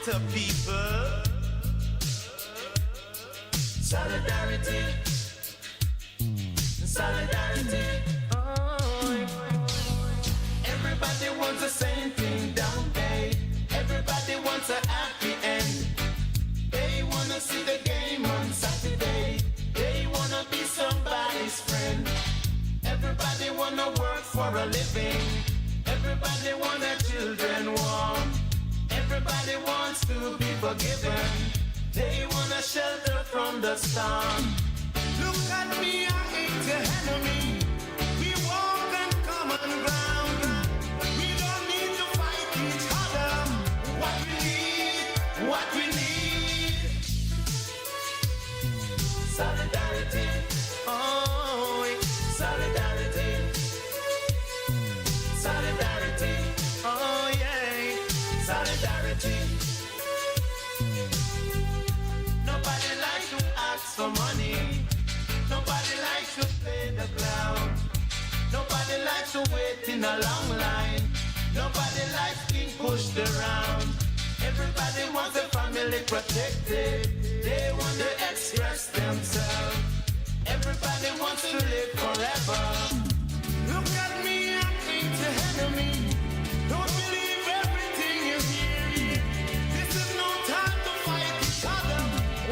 to people. Solidarity. Solidarity. Everybody wants the same thing, don't they? Everybody wants a happy end. They wanna see the game on Saturday. They wanna be somebody's friend. Everybody wanna work for a living. Everybody want their children warm. Everybody wants to be forgiven. They want a shelter from the storm. Look at me, I hate your enemy. We walk on common ground. We don't need to fight each other. What we need, solidarity. Oh, solidarity. Solidarity. Oh, yeah. Solidarity. Nobody likes to ask for money. Nobody likes to play the clown. Nobody likes to wait in a long line. Nobody likes being pushed around. Everybody wants their family protected. They want to express themselves. Everybody wants to live forever. Look at me, I ain't your enemy. Don't believe everything you hear. This is no time to fight each other.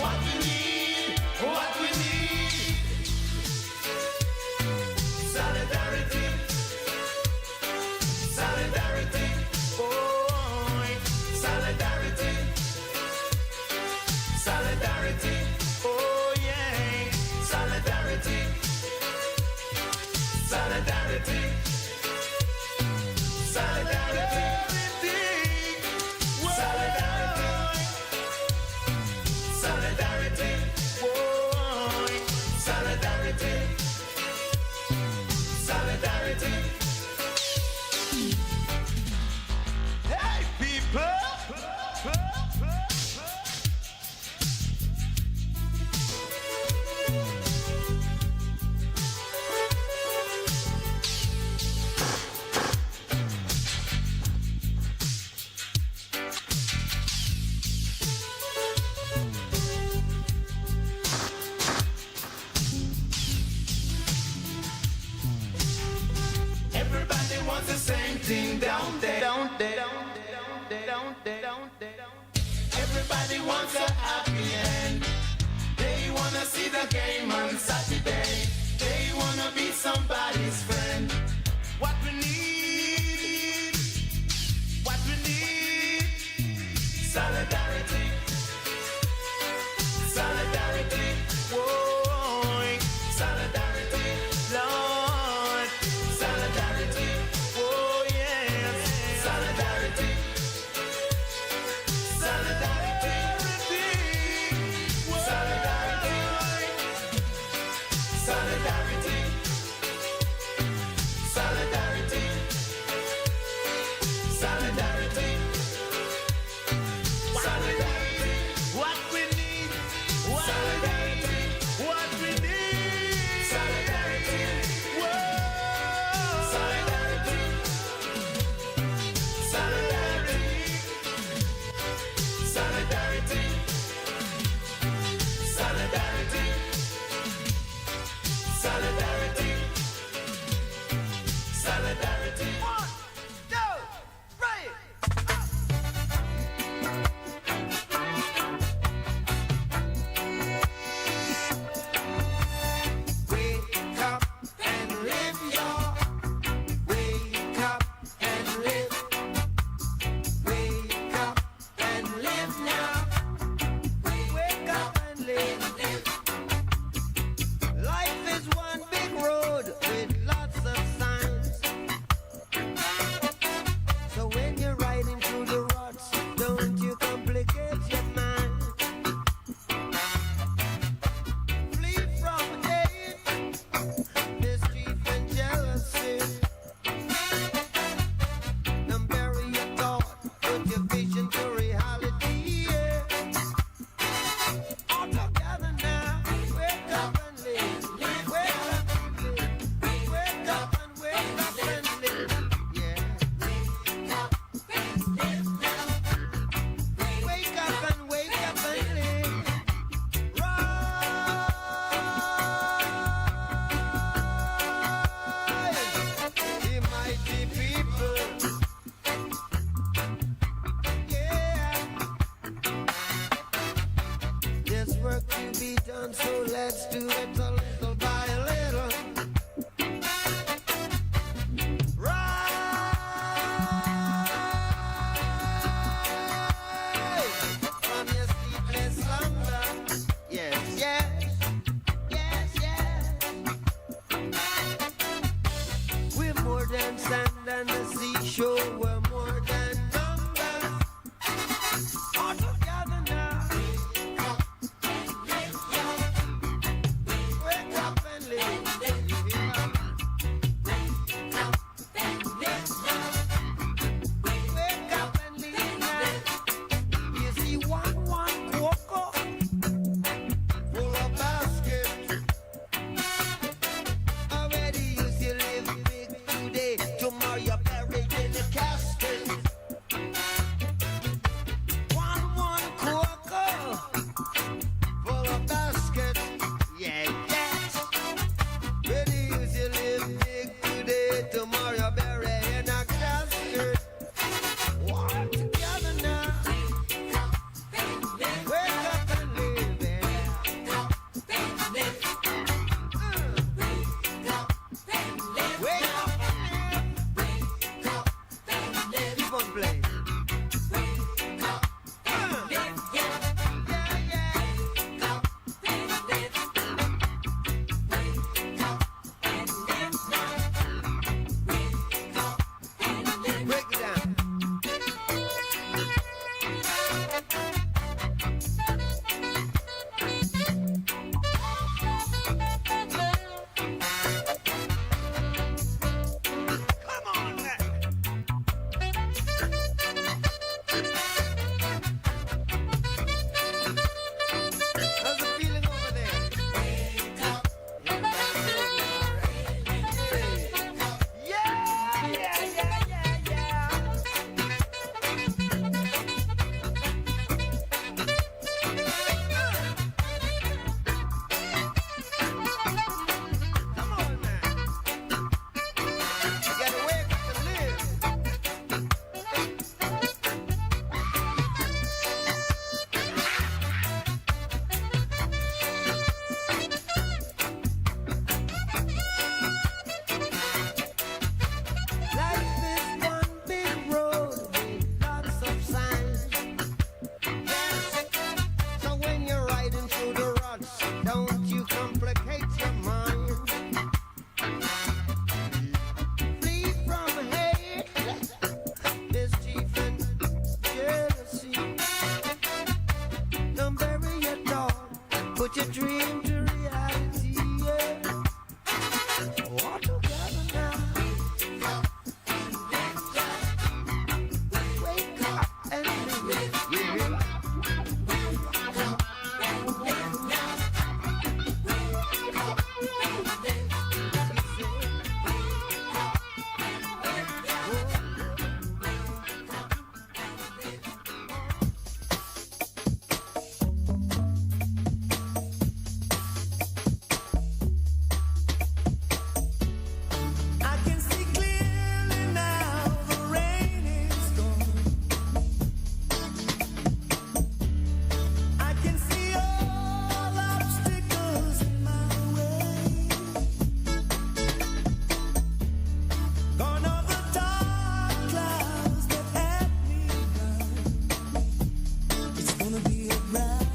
What we need, what we need. Solidarity. Solidarity. Oh, solidarity. Solidarity. Oh, yeah. Solidarity. Solidarity. Solidarity. Solidarity. Solidarity. Solidarity. Solidarity. Hey, people! Everybody wants the same thing, don't they? Don't they? Don't they? Don't they? Don't they? Don't they? Everybody wants a happy end. They wanna see the game on Saturday. They wanna be somebody's friend. What we need, what we need, solidarity, solidarity, whoa, solidarity, Lord, solidarity, oh yes, solidarity, solidarity, solidarity, solidarity, solidarity, solidarity, solidarity, what we need, solidarity, done, so let's do it a little by little. Rise from your sleepless slumber. Yes, yes, yes, yes. We're more than sand and the seashore. We're more than numbers. All together now. Wake up and live. Wake up and live now. You see one cocoa full of basket. Already you see live big today. Tomorrow you're buried in a casket. One cocoa full of basket. Yeah, yes. Ready you see live big today. Tomorrow you're buried in a casket. Walk together now. Wake up and live. Wake up and live. Keep on playing. Break it down. Come on now. How's it feeling over there? Come on now. You gotta wake up and live. Life is one big road with lots of signs. Yes. So when you're riding through the ruts, don't you complicate your mind. Flee from hate, mischief and jealousy. Don't bury your dog, put your dream to reality. Yeah. All together now. Wake up and live. Yeah. I can see clearly now the rain is gone. I can see all obstacles in my way. Gone are the dark clouds that had me down. It's gonna be a bright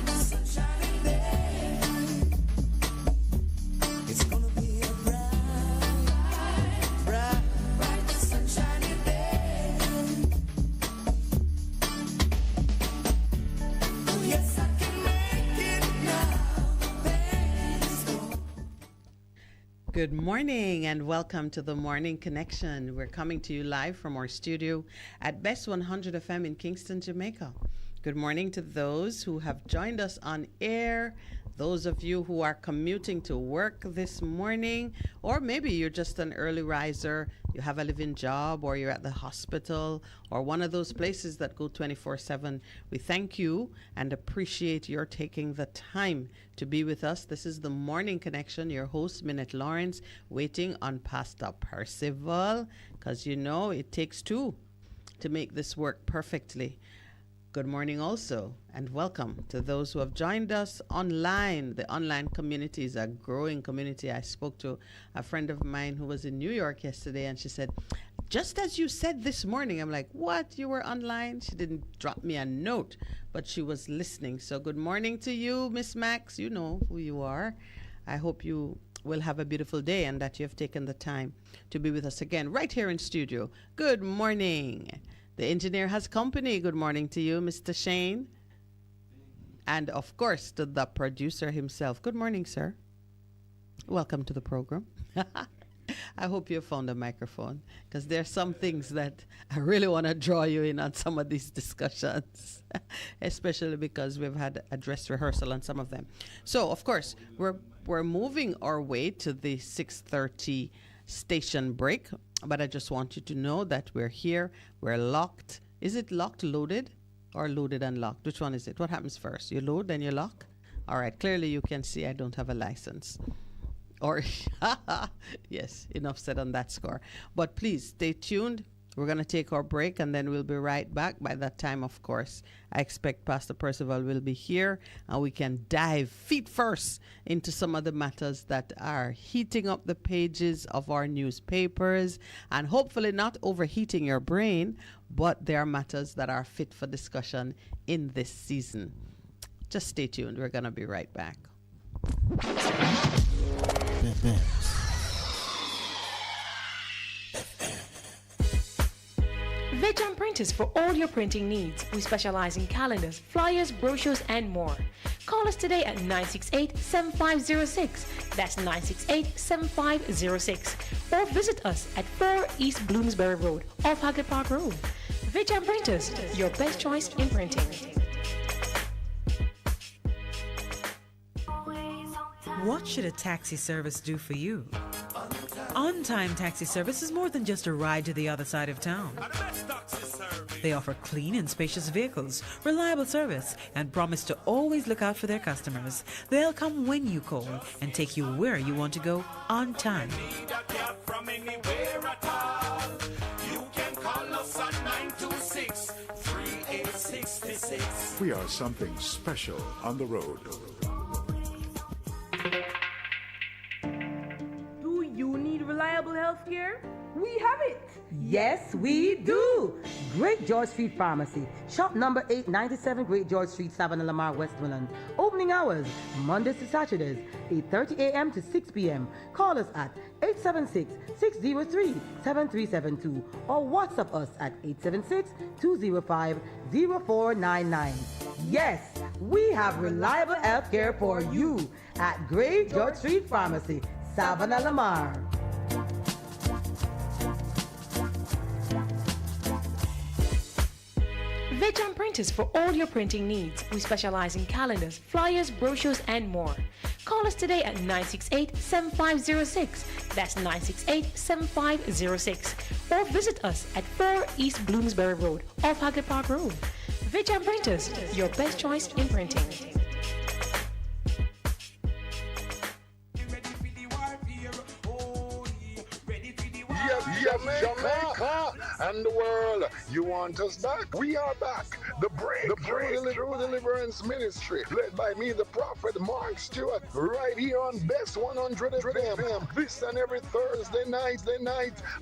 sunshiny day. It's gonna be a bright sunshiny day. Oh yes, I can make it now. The pain is gone. Good morning and welcome to the Morning Connection. We're coming to you live from our studio at BES 100 FM in Kingston, Jamaica. Good morning to those who have joined us on air, those of you who are commuting to work this morning, or maybe you're just an early riser, you have a living job, or you're at the hospital, or one of those places that go 24/7. We thank you and appreciate your taking the time to be with us. This is the Morning Connection, your host, Minett Lawrence, waiting on Pastor Percival, because you know it takes two to make this work perfectly. Good morning also, and welcome to those who have joined us online. The online community is a growing community. I spoke to a friend of mine who was in New York yesterday, and she said, just as you said this morning. I'm like, what? You were online? She didn't drop me a note, but she was listening. So good morning to you, Miss Max. You know who you are. I hope you will have a beautiful day and that you have taken the time to be with us again right here in studio. Good morning. The engineer has company. Good morning to you, Mr. Shane. And of course, to the producer himself. Good morning, sir. Welcome to the program. I hope you found a microphone, because there are some things that I really want to draw you in on some of these discussions, especially because we've had a dress rehearsal on some of them. So, of course, we're moving our way to the 6:30 station break, but I just want you to know that we're here. We're locked. Is it locked, loaded, or loaded and locked? Which one is it? What happens first? You load, then you lock? All right. Clearly, you can see I don't have a license. Or, yes, enough said on that score. But please stay tuned. We're going to take our break, and then we'll be right back. By that time, of course, I expect Pastor Percival will be here, and we can dive feet first into some of the matters that are heating up the pages of our newspapers, and hopefully not overheating your brain, but they are matters that are fit for discussion in this season. Just stay tuned. We're going to be right back. Vejan Printers for all your printing needs. We specialize in calendars, flyers, brochures, and more. Call us today at 968-7506. That's 968-7506. Or visit us at 4 East Bloomsbury Road, off Haggard Park Road. Vejan Printers, your best choice in printing. What should a taxi service do for you? On-Time Taxi Service is more than just a ride to the other side of town. They offer clean and spacious vehicles, reliable service, and promise to always look out for their customers. They'll come when you call and take you where you want to go on time. We are something special on the road. Do you need reliable health care? We have it. Yes, we do. Great George Street Pharmacy. Shop number 897 Great George Street, Savannah, Lamar, Westmoreland. Opening hours, Mondays to Saturdays, 8:30 a.m. to 6 p.m. Call us at 876-603-7372 or WhatsApp us at 876-205-0499. Yes, we have reliable health care for you at Great George Street Pharmacy, Savannah, Lamar. Vejan Printers for all your printing needs. We specialize in calendars, flyers, brochures, and more. Call us today at 968-7506. That's 968-7506. Or visit us at 4 East Bloomsbury Road, off Haggard Park Road. Vejan Printers, your best choice in printing. Jamaica and the world, you want us back? We are back. The True Deliverance Ministry, led by me, the prophet Mark Stewart, right here on Bess 100 FM. This and every Thursday night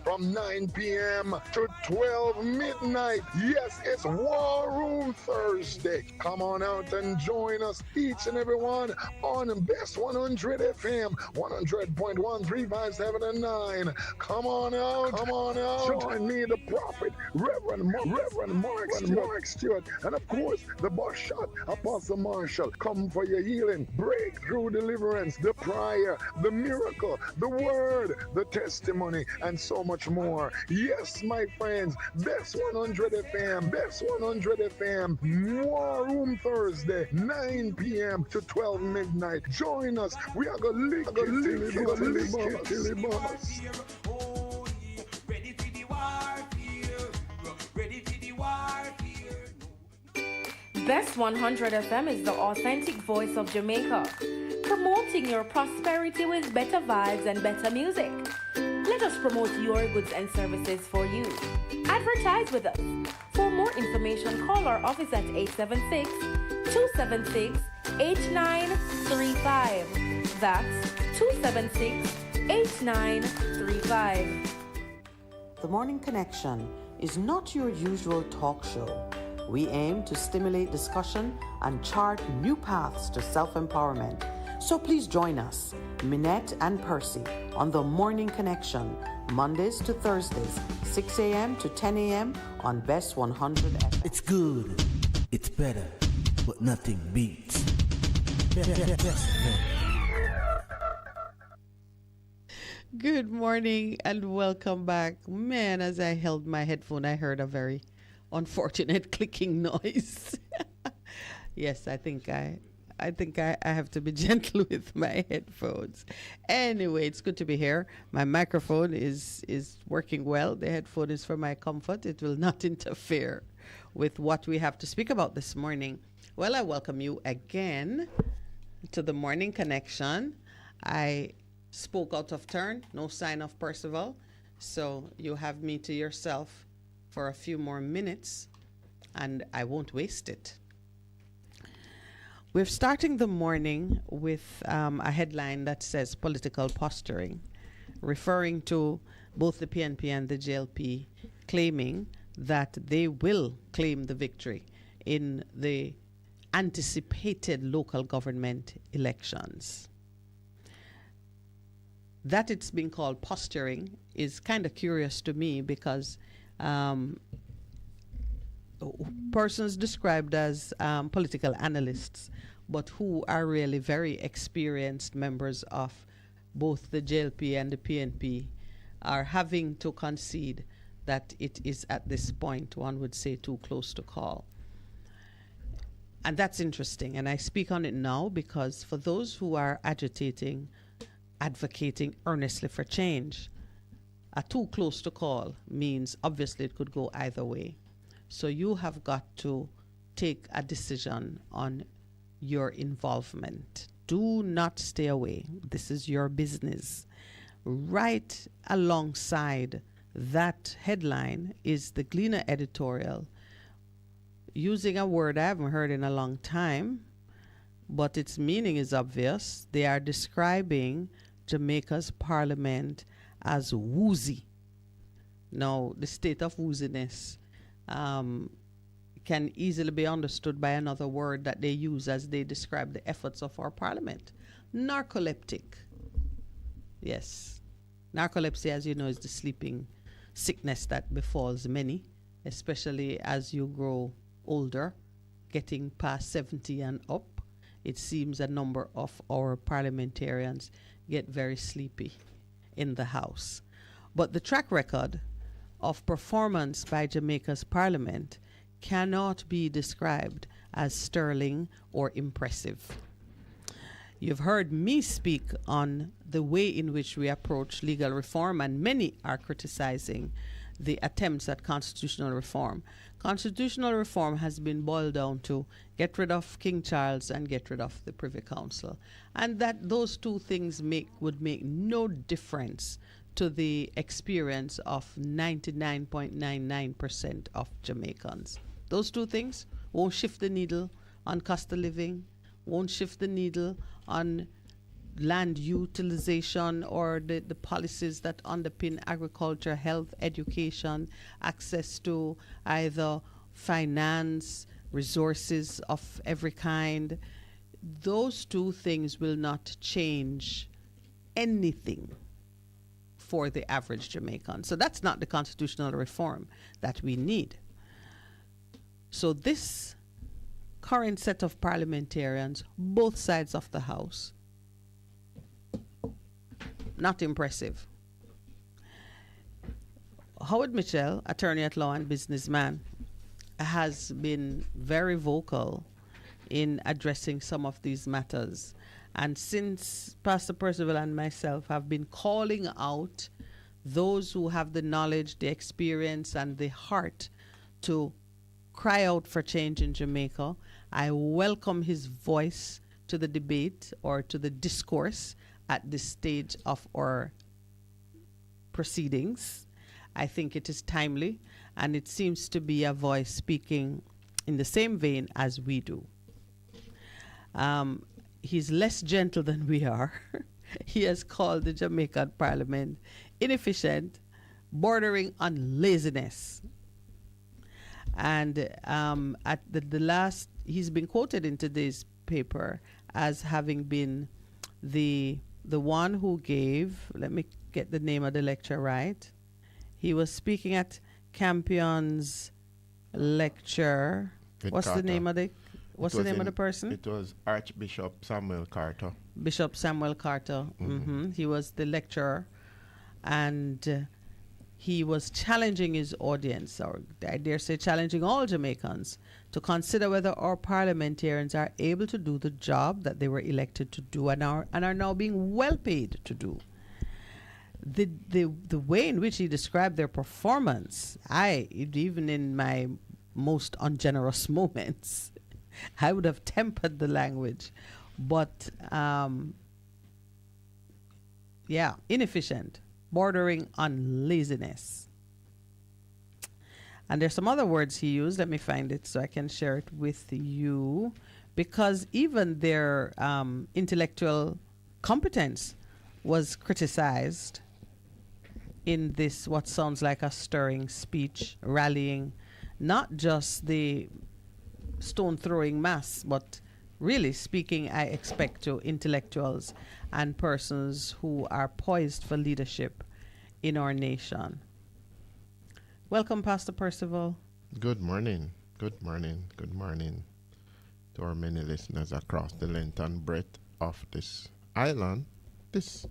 from 9 p.m. to 12 midnight. Yes, it's War Room Thursday. Come on out and join us, each and every one, on Bess 100 FM, 100.1, 357 and 9. Come on out. Join me, the prophet, Reverend Mark Stewart, and of course, the boss shot, Apostle Marshall. Come for your healing, breakthrough, deliverance, the prayer, the miracle, the word, the testimony, and so much more. Yes, my friends, Bess 100 FM, Bess 100 FM, War Room Thursday, 9 p.m. to 12 midnight. Join us. We are going to lick it till it busts. Best 100 FM is the authentic voice of Jamaica, promoting your prosperity with better vibes and better music. Let us promote your goods and services for you. Advertise with us. For more information, call our office at 876-276-8935. That's 276-8935. The Morning Connection is not your usual talk show. We aim to stimulate discussion and chart new paths to self-empowerment. So please join us, Minett and Percy, on The Morning Connection, Mondays to Thursdays, 6 a.m. to 10 a.m. on Bess 100 FM. It's good, it's better, but nothing beats. Best. Good morning and welcome back. Man, as I held my headphone, I heard a very unfortunate clicking noise. Yes, I think I have to be gentle with my headphones. Anyway, it's good to be here. My microphone is working well. The headphone is for my comfort. It will not interfere with what we have to speak about this morning. Well, I welcome you again to the Morning Connection. I spoke out of turn, no sign of Percival, so you have me to yourself for a few more minutes, and I won't waste it. We're starting the morning with a headline that says political posturing, referring to both the PNP and the JLP claiming that they will claim the victory in the anticipated local government elections. That it's being called posturing is kind of curious to me because persons described as political analysts, but who are really very experienced members of both the JLP and the PNP, are having to concede that it is at this point, one would say, too close to call. And that's interesting. And I speak on it now because for those who are agitating, advocating earnestly for change, a too close to call means obviously it could go either way. So you have got to take a decision on your involvement. Do not stay away. This is your business. Right alongside that headline is the Gleaner editorial, using a word I haven't heard in a long time, but its meaning is obvious. They are describing Jamaica's parliament as woozy. Now, the state of wooziness can easily be understood by another word that they use as they describe the efforts of our parliament. Narcoleptic. Yes. Narcolepsy, as you know, is the sleeping sickness that befalls many, especially as you grow older, getting past 70 and up. It seems a number of our parliamentarians get very sleepy in the House. But the track record of performance by Jamaica's parliament cannot be described as sterling or impressive. You've heard me speak on the way in which we approach legal reform, and many are criticizing the attempts at constitutional reform. Constitutional reform has been boiled down to get rid of King Charles and get rid of the Privy Council. And that those two things would make no difference to the experience of 99.99% of Jamaicans. Those two things won't shift the needle on cost of living, won't shift the needle on land utilization or the policies that underpin agriculture, health, education, access to either finance, resources of every kind. Those two things will not change anything for the average Jamaican. So that's not the constitutional reform that we need. So this current set of parliamentarians, both sides of the House, not impressive. Howard Mitchell, attorney at law and businessman, has been very vocal in addressing some of these matters. And since Pastor Percival and myself have been calling out those who have the knowledge, the experience, and the heart to cry out for change in Jamaica, I welcome his voice to the debate or to the discourse at this stage of our proceedings. I think it is timely, and it seems to be a voice speaking in the same vein as we do. He's less gentle than we are. He has called the Jamaican Parliament inefficient, bordering on laziness. And at the last, he's been quoted in today's paper as having been the one who gave, let me get the name of the lecture right. He was speaking at Campion's lecture. What's the name of the person? It was Archbishop Samuel Carter. Bishop Samuel Carter. He was the lecturer, and he was challenging his audience, or I dare say challenging all Jamaicans, to consider whether our parliamentarians are able to do the job that they were elected to do and are now being well paid to do. The way in which he described their performance, even in my most ungenerous moments, I would have tempered the language, but inefficient, bordering on laziness. And there's some other words he used. Let me find it so I can share it with you, because even their intellectual competence was criticized in this, what sounds like a stirring speech, rallying not just the stone-throwing mass, but really speaking, I expect, to intellectuals and persons who are poised for leadership in our nation. Welcome, Pastor Percival. Good morning. Good morning. Good morning to our many listeners across the length and breadth of this island, this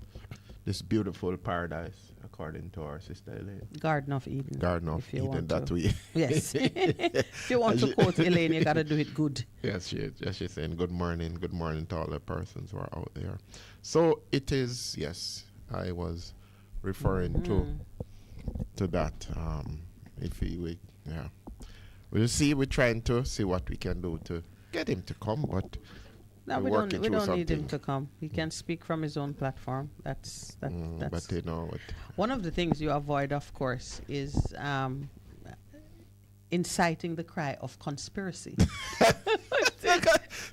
beautiful paradise, according to our sister Elaine. Garden of Eden. Garden of Eden, that we. Yes. If you want to quote Elaine, you got to do it good. Yes, she's saying good morning to all the persons who are out there. So it is, yes, I was referring to that. We'll see. We're trying to see what we can do to get him to come, but no, we don't need him to come. He can speak from his own platform. That's but you know what? One of the things you avoid, of course, is inciting the cry of conspiracy.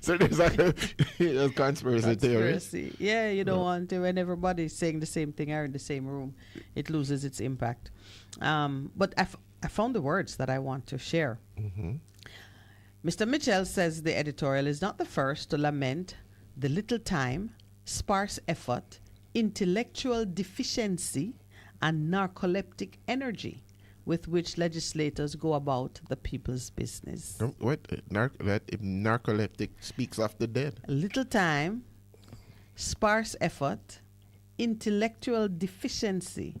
So there's a conspiracy theory. Yeah, you don't want to. When everybody's saying the same thing or in the same room, it loses its impact. But I found the words that I want to share. Mr. Mitchell says the editorial is not the first to lament the little time, sparse effort, intellectual deficiency, and narcoleptic energy with which legislators go about the people's business. What? Narcoleptic speaks of the dead. Little time, sparse effort, intellectual deficiency,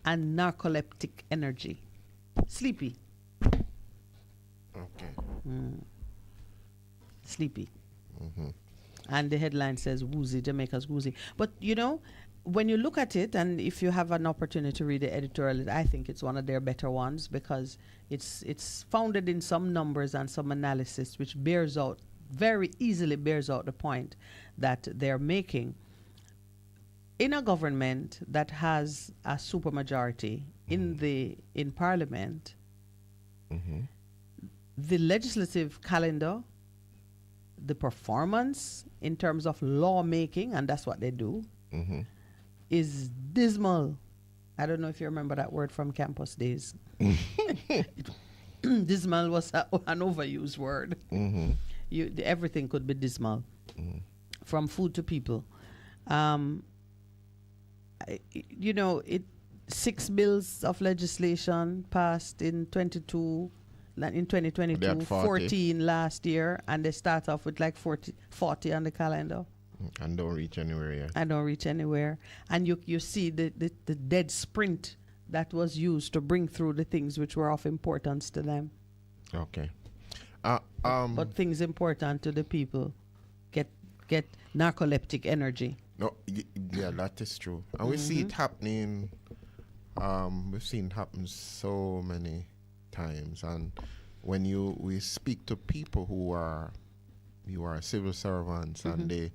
and narcoleptic energy. Sleepy. Okay. Sleepy. And the headline says woozy, Jamaica's woozy. But you know, when you look at it, and if you have an opportunity to read the editorial, I think it's one of their better ones, because it's founded in some numbers and some analysis, which very easily bears out the point that they're making. In a government that has a supermajority in Parliament, the legislative calendar, the performance in terms of lawmaking, and that's what they do, is dismal. I don't know if you remember that word from campus days. Dismal was an overused word. Everything could be dismal, from food to people. 6 bills of legislation passed in 2022, 14 last year, and they start off with like 40 on the calendar. And don't reach anywhere yet. And you see the dead sprint that was used to bring through the things which were of importance to them. Okay. But things important to the people get narcoleptic energy. No, yeah, that is true. And we see it happening. We've seen it happen so many times. And when we speak to people who are civil servants, and they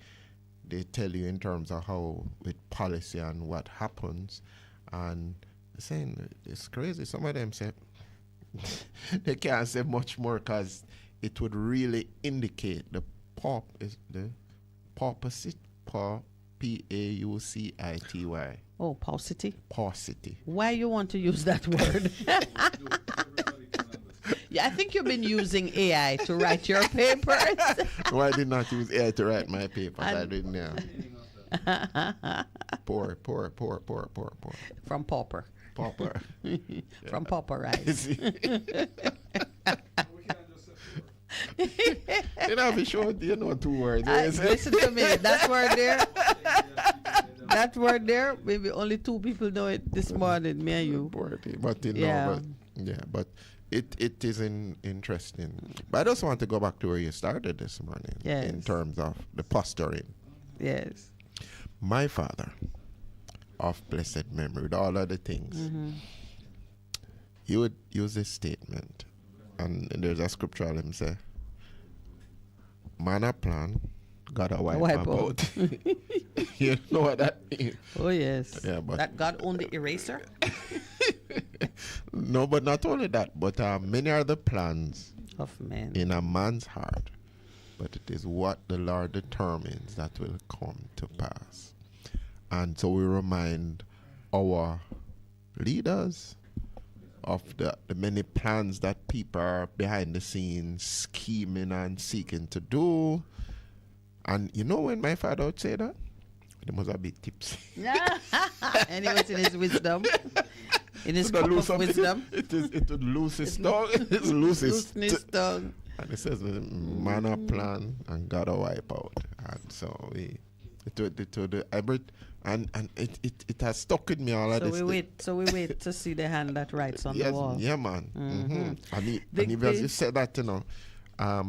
tell you in terms of how with policy and what happens, And saying it's crazy. Some of them say they can't say much more because it would really indicate the paucity. P-A-U-C-I-T-Y. Oh, paucity. Paucity. Why you want to use that word? Yeah, I think you've been using AI to write your papers. Why did not use AI to write my papers? I didn't know. Poor. From pauper. Pauper. From pauperize. You know, be sure you know 2 words. Listen to me. That word there, maybe only 2 people know it this morning, me and you. But you know, but it is interesting. But I just want to go back to where you started this morning. Yes. In terms of the posturing. Yes. My father, of blessed memory, with all other things, he would use this statement, and there's a scripture on him say, man a plan, God a wipe out. You know what that means? Oh, yes. Yeah, but that God owned the eraser? No, but not only that, but many are the plans of man in a man's heart, but it is what the Lord determines that will come to pass. And so we remind our leaders of the many plans that people are behind the scenes scheming and seeking to do. And you know when my father would say that? He must have been tipsy. And he was in his wisdom. In his cup of wisdom. It would lose his tongue. It lose his tongue. And it says, man a plan and God a wipe out. And so it has stuck with me all of this. So we wait to see the hand that writes on the wall. Yeah, man. And even as you said that, you know, I